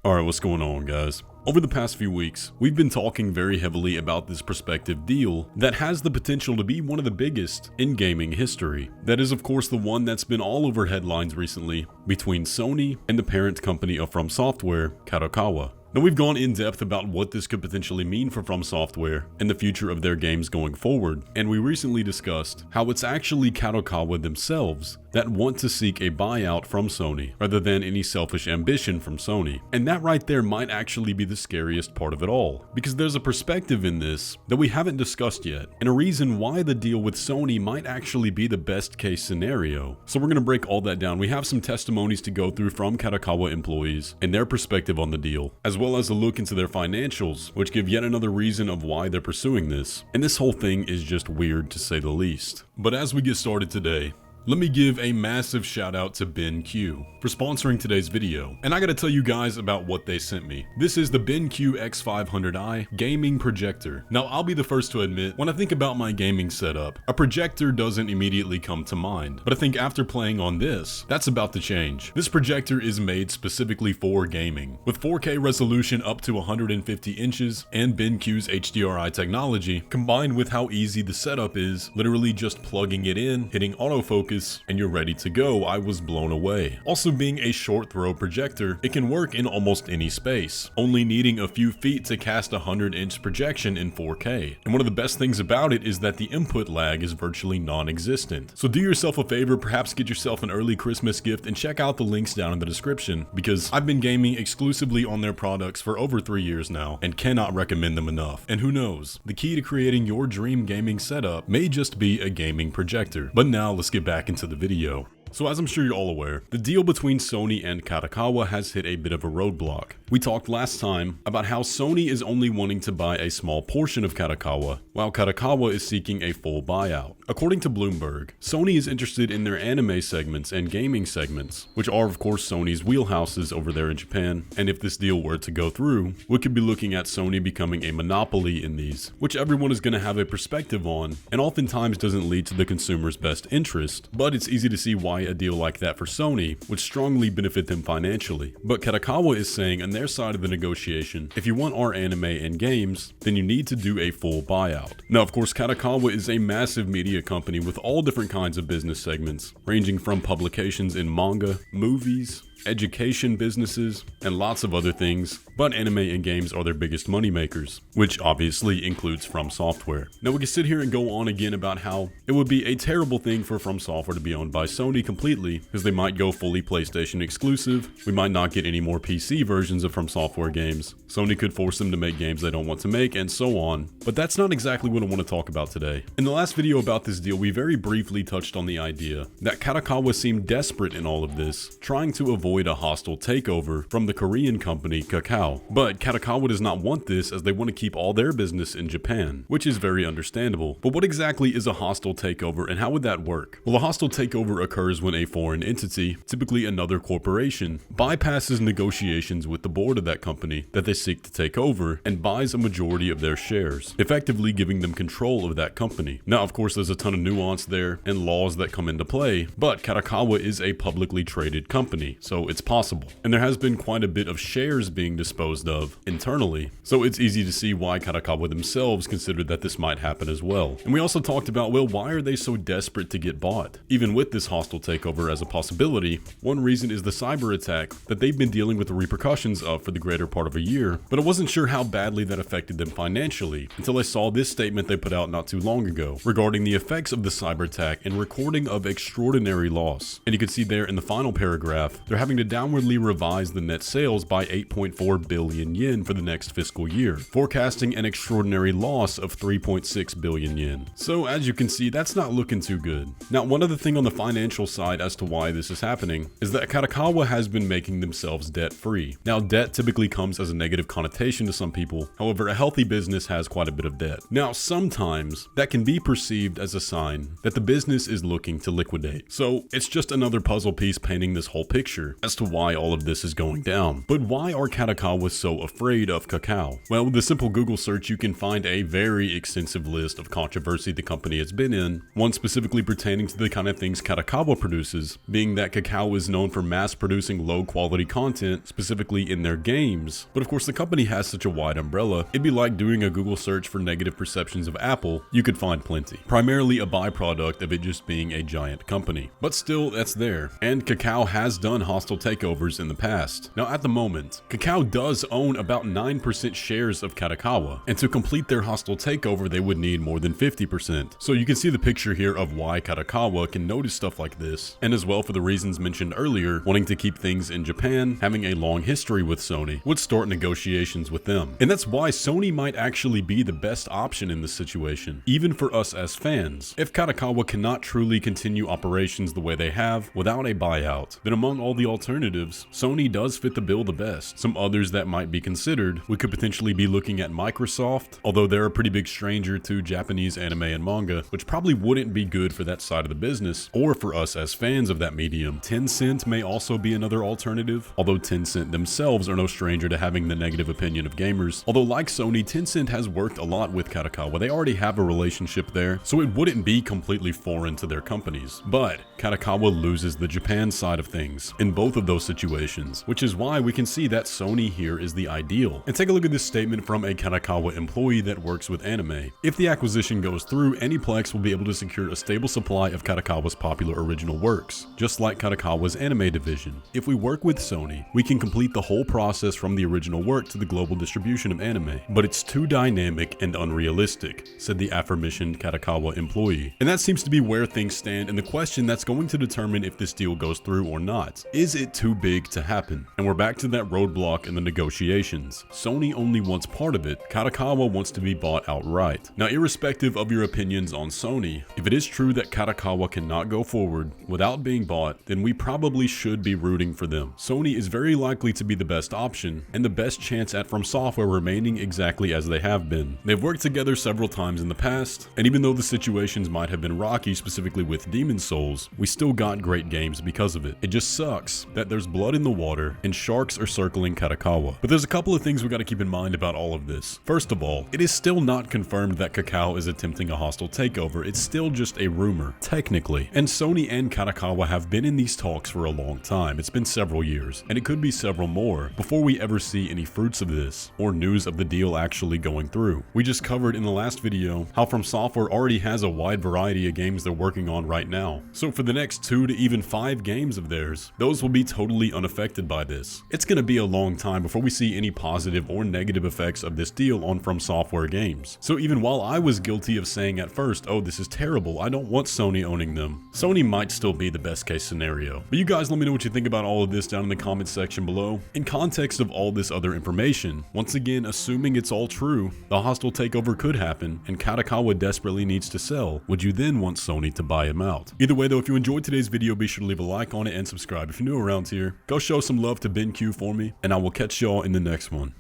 Alright, what's going on, guys? Over the past few weeks, we've been talking very heavily about this prospective deal that has the potential to be one of the biggest in gaming history. That is, of course, the one that's been all over headlines recently between Sony and the parent company of FromSoftware, Kadokawa. Now, we've gone in depth about what this could potentially mean for FromSoftware and the future of their games going forward, and we recently discussed how it's actually Kadokawa themselves that want to seek a buyout from Sony rather than any selfish ambition from Sony. And that right there might actually be the scariest part of it all, because there's a perspective in this that we haven't discussed yet, and a reason why the deal with Sony might actually be the best case scenario. So we're going to break all that down. We have some testimonies to go through from Kadokawa employees and their perspective on the deal, as well as a look into their financials, which give yet another reason of why they're pursuing this. And this whole thing is just weird to say the least. But as we get started today, let me give a massive shout out to BenQ for sponsoring today's video. And I gotta tell you guys about what they sent me. This is the BenQ X500i gaming projector. Now, I'll be the first to admit, when I think about my gaming setup, a projector doesn't immediately come to mind. But I think after playing on this, that's about to change. This projector is made specifically for gaming, with 4K resolution up to 150 inches and BenQ's HDRI technology, combined with how easy the setup is, literally just plugging it in, hitting autofocus, and you're ready to go. I was blown away. Also, being a short throw projector, it can work in almost any space, only needing a few feet to cast a 100-inch projection in 4K. And one of the best things about it is that the input lag is virtually non-existent. So do yourself a favor, perhaps get yourself an early Christmas gift and check out the links down in the description, because I've been gaming exclusively on their products for over 3 years now and cannot recommend them enough. And who knows, the key to creating your dream gaming setup may just be a gaming projector. But now let's get back into the video. So as I'm sure you're all aware, the deal between Sony and Kadokawa has hit a bit of a roadblock. We talked last time about how Sony is only wanting to buy a small portion of Kadokawa, while Kadokawa is seeking a full buyout. According to Bloomberg, Sony is interested in their anime segments and gaming segments, which are of course Sony's wheelhouses over there in Japan, and if this deal were to go through, we could be looking at Sony becoming a monopoly in these, which everyone is going to have a perspective on, and oftentimes doesn't lead to the consumer's best interest, but it's easy to see why a deal like that for Sony would strongly benefit them financially. But Kadokawa is saying on their side of the negotiation, if you want our anime and games, then you need to do a full buyout. Now, of course, Kadokawa is a massive media company with all different kinds of business segments, ranging from publications in manga, movies, education businesses, and lots of other things, but anime and games are their biggest money makers, which obviously includes FromSoftware. Now, we can sit here and go on again about how it would be a terrible thing for FromSoftware to be owned by Sony completely, because they might go fully PlayStation exclusive, we might not get any more PC versions of FromSoftware games, Sony could force them to make games they don't want to make, and so on. But that's not exactly what I want to talk about today. In the last video about this deal, we very briefly touched on the idea that Kadokawa seemed desperate in all of this, trying to avoid a hostile takeover from the Korean company Kakao. But Kadokawa does not want this, as they want to keep all their business in Japan, which is very understandable. But what exactly is a hostile takeover, and how would that work? Well, a hostile takeover occurs when a foreign entity, typically another corporation, bypasses negotiations with the board of that company that they seek to take over and buys a majority of their shares, effectively giving them control of that company. Now, of course, there's a ton of nuance there and laws that come into play, but Kadokawa is a publicly traded company, so it's possible. And there has been quite a bit of shares being disposed of internally, so it's easy to see why Kadokawa themselves considered that this might happen as well. And we also talked about, well, why are they so desperate to get bought? Even with this hostile takeover as a possibility, one reason is the cyber attack that they've been dealing with the repercussions of for the greater part of a year, but I wasn't sure how badly that affected them financially until I saw this statement they put out not too long ago regarding the effects of the cyber attack and recording of extraordinary loss. And you can see there in the final paragraph, they're having to downwardly revise the net sales by 8.4 billion yen for the next fiscal year, forecasting an extraordinary loss of 3.6 billion yen. So as you can see, that's not looking too good. Now, one other thing on the financial side as to why this is happening is that Kadokawa has been making themselves debt-free. Now, debt typically comes as a negative connotation to some people. However, a healthy business has quite a bit of debt. Now, sometimes that can be perceived as a sign that the business is looking to liquidate. So it's just another puzzle piece painting this whole picture. later as to why all of this is going down. But why are Kadokawa so afraid of Kakao? Well, with a simple Google search, you can find a very extensive list of controversy the company has been in, one specifically pertaining to the kind of things Kadokawa produces, being that Kakao is known for mass producing low quality content, specifically in their games. But of course, the company has such a wide umbrella, it'd be like doing a Google search for negative perceptions of Apple. You could find plenty, primarily a byproduct of it just being a giant company. But still, that's there, and Kakao has done hostile takeovers in the past. Now at the moment, Kakao does own about 9% shares of Kadokawa, and to complete their hostile takeover they would need more than 50%. So you can see the picture here of why Kadokawa can notice stuff like this, and as well for the reasons mentioned earlier, wanting to keep things in Japan, having a long history with Sony, would start negotiations with them. And that's why Sony might actually be the best option in this situation, even for us as fans. If Kadokawa cannot truly continue operations the way they have without a buyout, then among all the alternatives, Sony does fit the bill the best. Some others that might be considered, we could potentially be looking at Microsoft, although they're a pretty big stranger to Japanese anime and manga, which probably wouldn't be good for that side of the business, or for us as fans of that medium. Tencent may also be another alternative, although Tencent themselves are no stranger to having the negative opinion of gamers. Although like Sony, Tencent has worked a lot with Kadokawa. They already have a relationship there, so it wouldn't be completely foreign to their companies. But Kadokawa loses the Japan side of things in both of those situations, which is why we can see that Sony here is the ideal. And take a look at this statement from a Kadokawa employee that works with anime. If the acquisition goes through, Aniplex will be able to secure a stable supply of Kadokawa's popular original works, just like Kadokawa's anime division. If we work with Sony, we can complete the whole process from the original work to the global distribution of anime. But it's too dynamic and unrealistic, said the aforementioned Kadokawa employee. And that seems to be where things stand, and the question that's going to determine if this deal goes through or not. Is it too big to happen? And we're back to that roadblock in the negotiations. Sony only wants part of it. Kadokawa wants to be bought outright. Now, irrespective of your opinions on Sony, if it is true that Kadokawa cannot go forward without being bought, then we probably should be rooting for them. Sony is very likely to be the best option, and the best chance at FromSoftware remaining exactly as they have been. They've worked together several times in the past, and even though the situations might have been rocky, specifically with Demon's Souls, we still got great games because of it. It just sucks that there's blood in the water and sharks are circling Kadokawa. But there's a couple of things we gotta keep in mind about all of this. First of all, it is still not confirmed that Kakao is attempting a hostile takeover. It's still just a rumor, technically. And Sony and Kadokawa have been in these talks for a long time. It's been several years, and it could be several more before we ever see any fruits of this or news of the deal actually going through. We just covered in the last video how FromSoftware already has a wide variety of games they're working on right now. So for the next 2 to even 5 games of theirs, those will be totally unaffected by this. It's gonna be a long time before we see any positive or negative effects of this deal on FromSoftware games. So even while I was guilty of saying at first, oh, this is terrible, I don't want Sony owning them, Sony might still be the best case scenario. But you guys let me know what you think about all of this down in the comments section below. In context of all this other information, once again, assuming it's all true, the hostile takeover could happen and Kadokawa desperately needs to sell, would you then want Sony to buy him out? Either way though, if you enjoyed today's video, be sure to leave a like on it and subscribe if you're new around here. Go show some love to BenQ for me, and I will catch y'all in the next one.